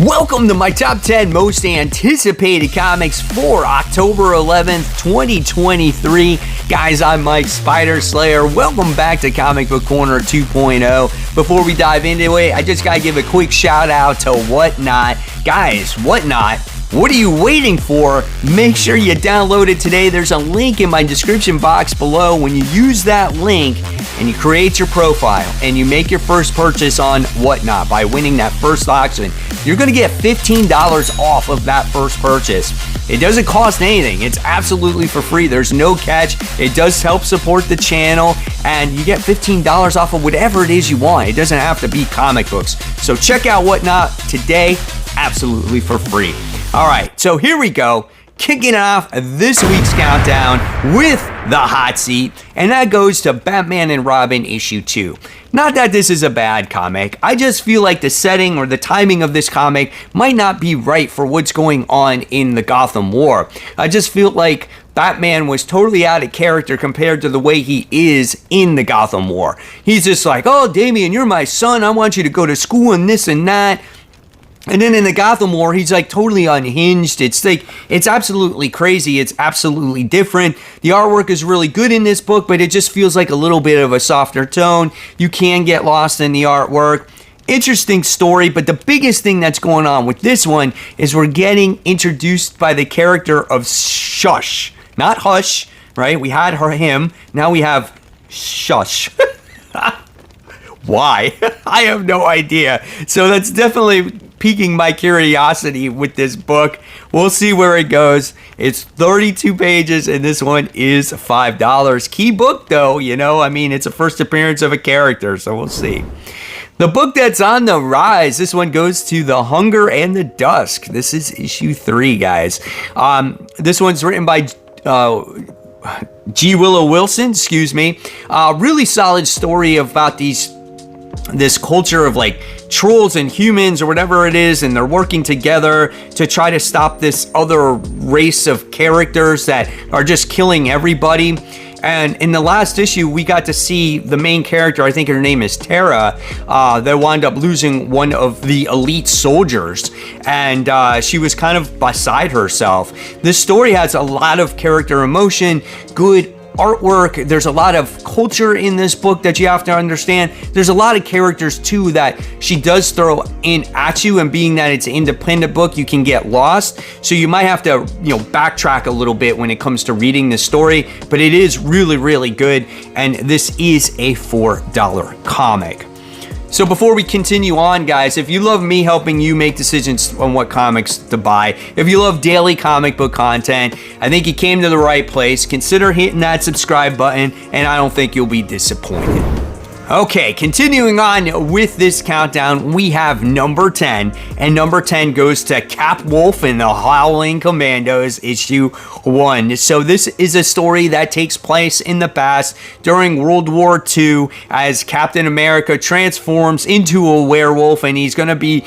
Welcome to my top 10 most anticipated comics for October 11th, 2023. Guys, I'm Mike Spider Slayer. Welcome back to Comic Book Corner 2.0. Before we dive into it, I just gotta give a quick shout out to Whatnot. Guys, Whatnot, what are you waiting for? Make sure you download it today. There's a link in my description box below. When you use that link and you create your profile and you make your first purchase on Whatnot by winning that first auction, you're going to get $15 off of that first purchase. It doesn't cost anything. It's absolutely for free. There's no catch. It does help support the channel, and you get $15 off of whatever it is you want. It doesn't have to be comic books. So check out Whatnot today, absolutely for free. All right, so here we go. Kicking off this week's countdown with the hot seat, and that goes to Batman and Robin issue 2. Not that this is a bad comic, I just feel like the setting or the timing of this comic might not be right for what's going on in the Gotham War. I just feel like Batman was totally out of character compared to the way he is in the Gotham War. He's just like, oh, Damian, you're my son, I want you to go to school and this and that. And then in the Gotham War, he's like totally unhinged. It's absolutely crazy. It's absolutely different. The artwork is really good in this book, but it just feels like a little bit of a softer tone. You can get lost in the artwork. Interesting story, but the biggest thing that's going on with this one is we're getting introduced by the character of Shush. Not Hush, right? We had him. Now we have Shush. Why? I have no idea. So that's definitely piquing my curiosity with this book. We'll see where it goes. It's 32 pages, and this one is $5. Key book, though, you know? I mean, it's a first appearance of a character, so we'll see. The book that's on the rise, this one goes to The Hunger and the Dusk. This is issue 3, guys. This one's written by G. Willow Wilson, excuse me. Really solid story about this culture of like trolls and humans or whatever it is, and they're working together to try to stop this other race of characters that are just killing everybody. And in the last issue, we got to see the main character, I think her name is Tara, that wound up losing one of the elite soldiers, and she was kind of beside herself. This story has a lot of character emotion, good artwork. There's a lot of culture in this book that you have to understand. There's a lot of characters too that she does throw in at you, and being that it's an independent book, you can get lost. So you might have to, backtrack a little bit when it comes to reading this story, but it is really, really good, and this is a $4 comic. So before we continue on, guys, if you love me helping you make decisions on what comics to buy, if you love daily comic book content, I think you came to the right place. Consider hitting that subscribe button, and I don't think you'll be disappointed. Okay, continuing on with this countdown, we have number 10, and number 10 goes to Cap Wolf and the Howling Commandos, issue 1. So this is a story that takes place in the past during World War II as Captain America transforms into a werewolf, and he's going to be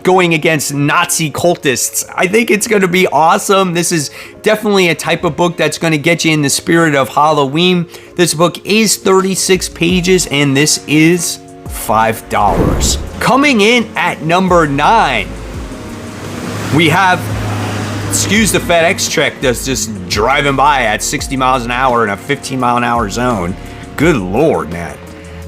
going against Nazi cultists. I think it's going to be awesome. This is definitely a type of book that's going to get you in the spirit of Halloween. This book is 36 pages, and this is $5. Coming in at number 9, we have, excuse the FedEx truck that's just driving by at 60 miles an hour in a 15 mile an hour zone. Good Lord, Nat.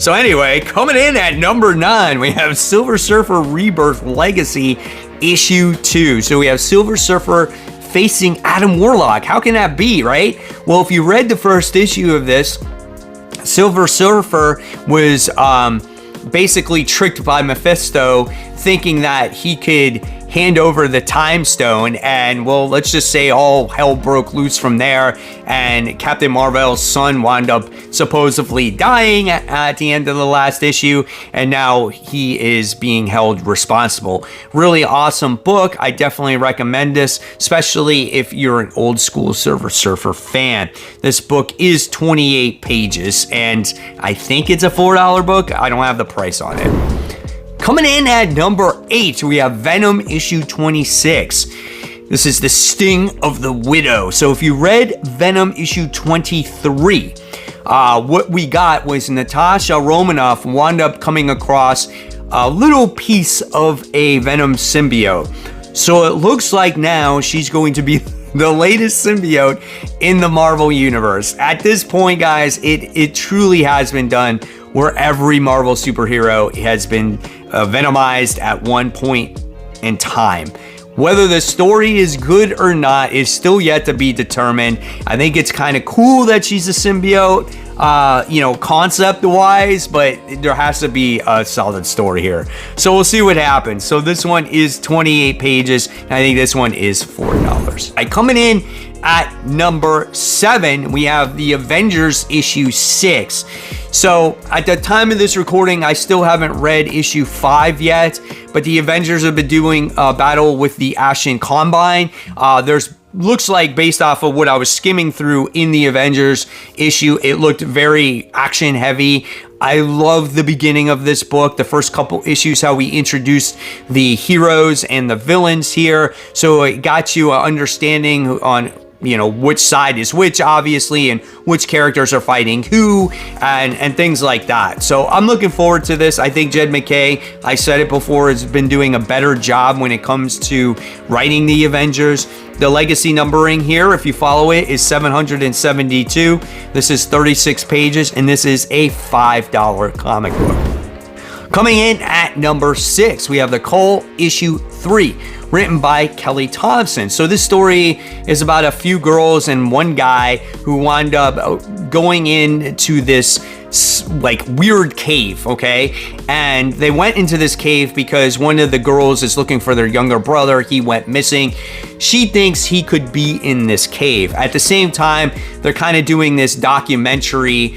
So anyway, coming in at number 9, we have Silver Surfer Rebirth Legacy issue 2. So we have Silver Surfer facing Adam Warlock. How can that be, right? Well, if you read the first issue of this, Silver Surfer was basically tricked by Mephisto, thinking that he could hand over the Time Stone, and well, let's just say all hell broke loose from there, and Captain Marvel's son wound up supposedly dying at the end of the last issue, and now he is being held responsible. Really awesome book. I definitely recommend this, especially if you're an old school Silver Surfer fan. This book is 28 pages, and I think it's a $4 book. I don't have the price on it. Coming in at number 8, we have Venom issue 26. This is the Sting of the Widow. So if you read Venom issue 23, what we got was Natasha Romanoff wound up coming across a little piece of a Venom symbiote. So it looks like now she's going to be the latest symbiote in the Marvel Universe. At this point, guys, it truly has been done where every Marvel superhero has been venomized at one point in time. Whether the story is good or not is still yet to be determined. I think it's kind of cool that she's a symbiote, concept-wise, but there has to be a solid story here. So we'll see what happens. So this one is 28 pages, and I think this one is $4. Coming in at number 7, we have the Avengers issue 6. So at the time of this recording, I still haven't read issue 5 yet, but the Avengers have been doing a battle with the Ashen Combine. Looks like, based off of what I was skimming through in the Avengers issue, it looked very action heavy. I love the beginning of this book, the first couple issues, how we introduced the heroes and the villains here. So it got you an understanding on which side is which, obviously, and which characters are fighting who, and things like that. So I'm looking forward to this. I think Jed MacKay, I said it before, has been doing a better job when it comes to writing the Avengers. The legacy numbering here, if you follow it, is 772. This is 36 pages, and this is a $5 comic book. Coming in at number 6, we have the Cull issue 3, written by Kelly Thompson. So this story is about a few girls and one guy who wound up going into this like weird cave, okay? And they went into this cave because one of the girls is looking for their younger brother. He went missing. She thinks he could be in this cave. At the same time, they're kind of doing this documentary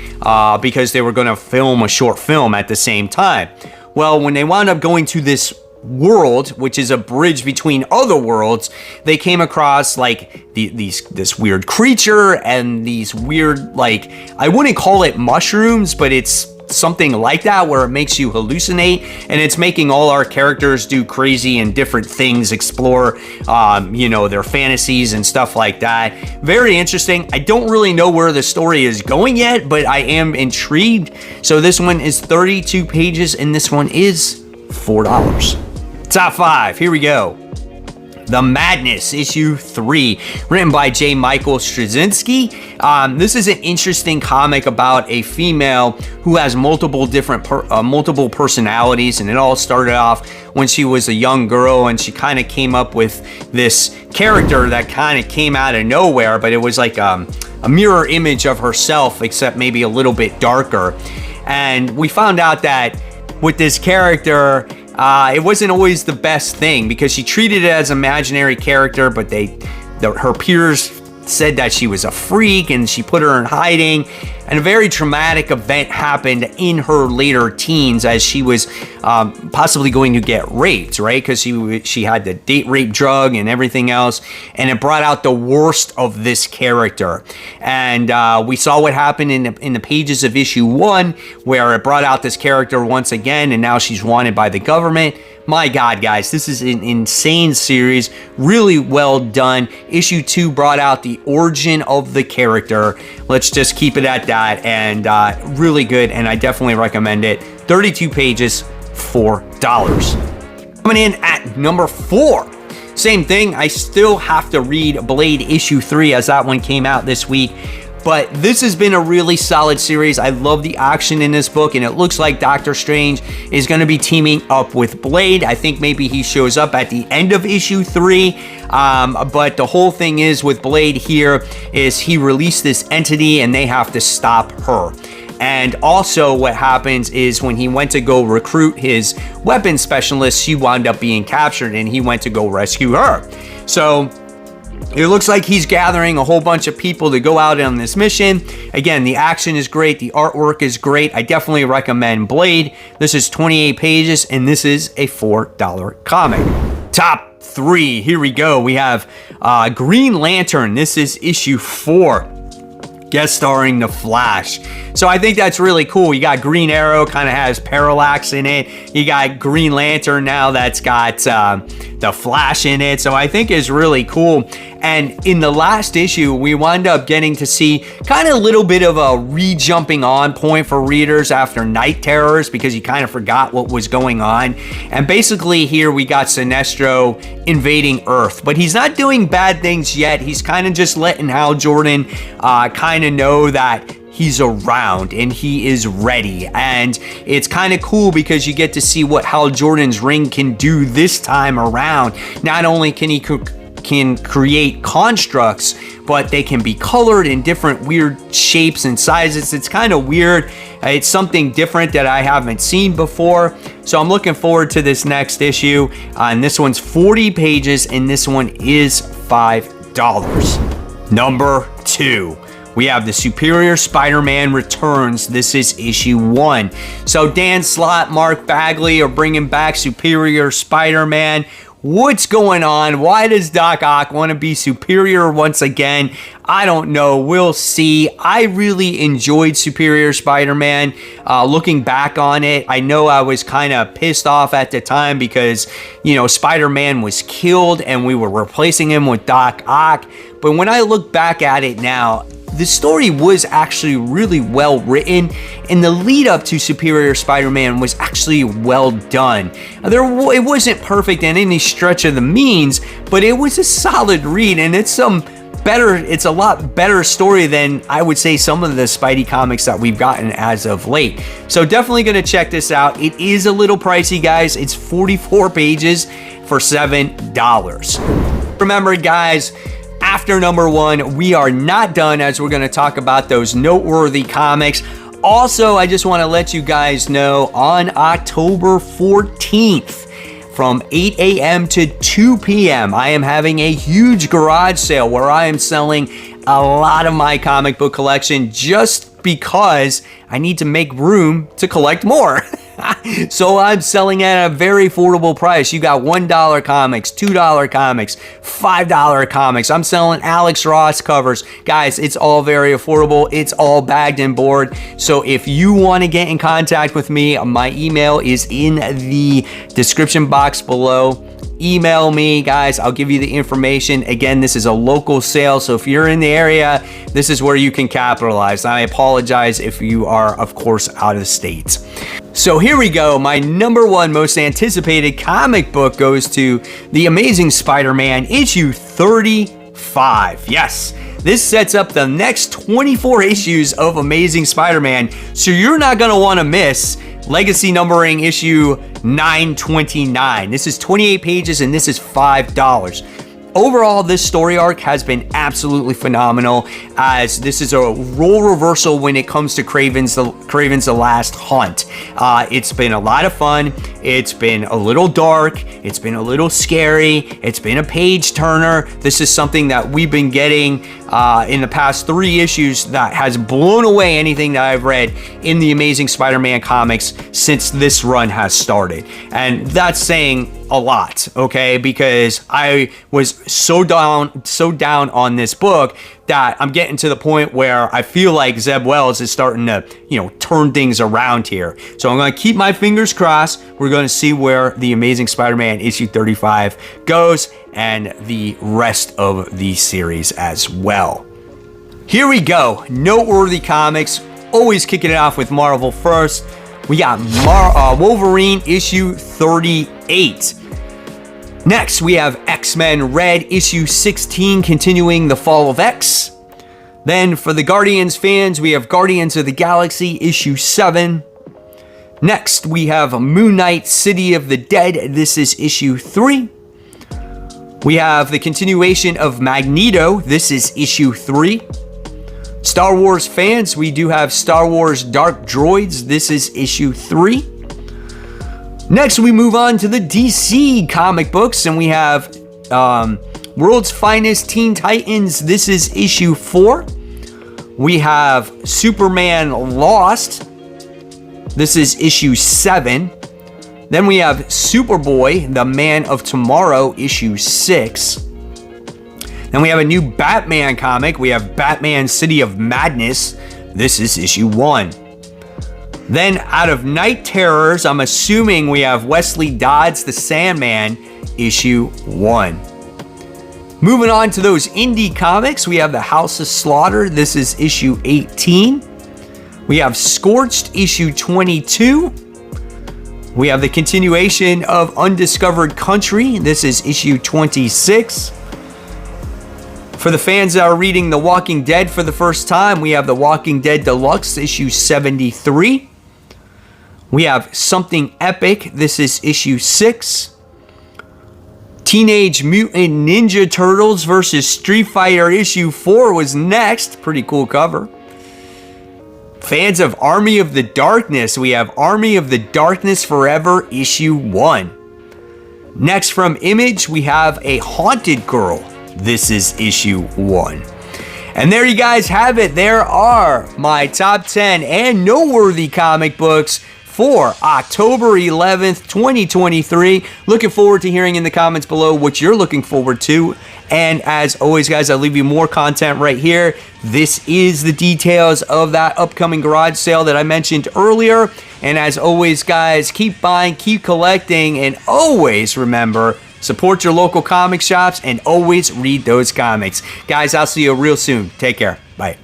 because they were going to film a short film at the same time. Well, when they wound up going to this world, which is a bridge between other worlds, they came across like this weird creature and these weird, like, I wouldn't call it mushrooms, but it's something like that where it makes you hallucinate, and it's making all our characters do crazy and different things, explore their fantasies and stuff like that. Very interesting. I don't really know where the story is going yet, but I am intrigued. So this one is 32 pages, and this one is $4. Top 5, here we go. The Madness, issue 3, written by J. Michael Straczynski. This is an interesting comic about a female who has multiple personalities, and it all started off when she was a young girl, and she kind of came up with this character that kind of came out of nowhere, but it was like a mirror image of herself, except maybe a little bit darker. And we found out that with this character, it wasn't always the best thing, because she treated it as an imaginary character, but her peers said that she was a freak, and she put her in hiding. And a very traumatic event happened in her later teens as she was possibly going to get raped, right? Because she had the date rape drug and everything else, and it brought out the worst of this character. And we saw what happened in the pages of issue 1, where it brought out this character once again, and now she's wanted by the government. My God, guys, this is an insane series. Really well done. Issue 2 brought out the origin of the character. Let's just keep it at that. And really good, and I definitely recommend it. 32 pages, $4. Coming in at number 4. Same thing, I still have to read Blade issue 3 as that one came out this week. But this has been a really solid series. I love the action in this book, and it looks like Doctor Strange is going to be teaming up with Blade. I think maybe he shows up at the end of issue 3. But the whole thing is with Blade here is he released this entity, and they have to stop her. And also what happens is when he went to go recruit his weapons specialist, she wound up being captured, and he went to go rescue her. So it looks like he's gathering a whole bunch of people to go out on this mission. Again, the action is great. The artwork is great. I definitely recommend Blade. This is 28 pages, and this is a $4 comic. Top 3. Here we go. We have Green Lantern. This is issue 4. guest starring the Flash. So I think that's really cool. You got Green Arrow, kind of has Parallax in it. You got Green Lantern now that's got the Flash in it. So I think it's really cool. And in the last issue, we wind up getting to see kind of a little bit of a re-jumping on point for readers after Night Terrors, because you kind of forgot what was going on. And basically here we got Sinestro invading Earth, but he's not doing bad things yet. He's kind of just letting Hal Jordan kind of know that he's around and he is ready. And it's kind of cool because you get to see what Hal Jordan's ring can do this time around. Not only can he can create constructs, but they can be colored in different weird shapes and sizes. It's kind of weird. It's something different that I haven't seen before. So I'm looking forward to this next issue. And this one's 40 pages and this one is $5. Number 2. We have the Superior Spider-Man Returns. This is issue 1. So Dan Slott, Mark Bagley are bringing back Superior Spider-Man. What's going on? Why does Doc Ock want to be superior once again? I don't know. We'll see. I really enjoyed Superior Spider-Man. Looking back on it, I know I was kind of pissed off at the time because, you know, Spider-Man was killed and we were replacing him with Doc Ock. But when I look back at it now, the story was actually really well written, and the lead up to Superior Spider-Man was actually well done. It wasn't perfect in any stretch of the means, but it was a solid read, and it's a lot better story than I would say some of the Spidey comics that we've gotten as of late. So definitely going to check this out. It is a little pricey, guys. It's 44 pages for $7. Remember, guys, after number 1, we are not done, as we're going to talk about those noteworthy comics. Also, I just want to let you guys know on October 14th, from 8 a.m. to 2 p.m., I am having a huge garage sale where I am selling a lot of my comic book collection just because I need to make room to collect more. So I'm selling at a very affordable price. You got $1 comics, $2 comics, $5 comics. I'm selling Alex Ross covers. Guys, it's all very affordable. It's all bagged and board. So if you want to get in contact with me, my email is in the description box below. Email me, guys. I'll give you the information. Again, this is a local sale, so if you're in the area, this is where you can capitalize. I apologize if you are, of course, out of state. So here we go. My number 1 most anticipated comic book goes to The Amazing Spider-Man issue 35. Yes, this sets up the next 24 issues of Amazing Spider-Man, so you're not going to want to miss Legacy numbering issue 929. This is 28 pages and this is $5. Overall, this story arc has been absolutely phenomenal, as this is a role reversal when it comes to Kraven's The Last Hunt. It's been a lot of fun. It's been a little dark. It's been a little scary. It's been a page turner. This is something that we've been getting in the past 3 issues that has blown away anything that I've read in the Amazing Spider-Man comics since this run has started. And that's saying a lot, okay? Because I was so down on this book that I'm getting to the point where I feel like Zeb Wells is starting to, turn things around here. So I'm going to keep my fingers crossed. We're going to see where the Amazing Spider-Man issue 35 goes and the rest of the series as well. Here we go. Noteworthy comics. Always kicking it off with Marvel first. We got Wolverine issue 38. Next, we have X-Men Red issue 16, continuing the fall of X. Then for the Guardians fans, we have Guardians of the Galaxy issue 7. Next, we have Moon Knight City of the Dead. This is issue 3. We have the continuation of Magneto. This is issue 3. Star Wars fans, we do have Star Wars Dark Droids. This is issue 3. Next, we move on to the DC comic books, and we have World's Finest Teen Titans. This is issue 4. We have Superman Lost. This is issue 7. Then we have Superboy, The Man of Tomorrow, issue 6. Then we have a new Batman comic. We have Batman City of Madness. This is issue 1. Then out of Night Terrors, I'm assuming we have Wesley Dodds, the Sandman, issue 1. Moving on to those indie comics, we have The House of Slaughter. This is issue 18. We have Scorched, issue 22. We have the continuation of Undiscovered Country. This is issue 26. For the fans that are reading The Walking Dead for the first time, we have The Walking Dead Deluxe, issue 73. We have Something Epic. This is issue 6. Teenage Mutant Ninja Turtles versus Street Fighter issue 4 was next. Pretty cool cover. Fans of Army of the Darkness, we have Army of the Darkness Forever issue 1. Next from Image, we have A Haunted Girl. This is issue 1. And there you guys have it. There are my top 10 and noteworthy comic books for October 11th, 2023. Looking forward to hearing in the comments below what you're looking forward to. And as always, guys, I'll leave you more content right here. This is the details of that upcoming garage sale that I mentioned earlier. And as always, guys, keep buying, keep collecting, and always remember, support your local comic shops and always read those comics. Guys, I'll see you real soon. Take care. Bye.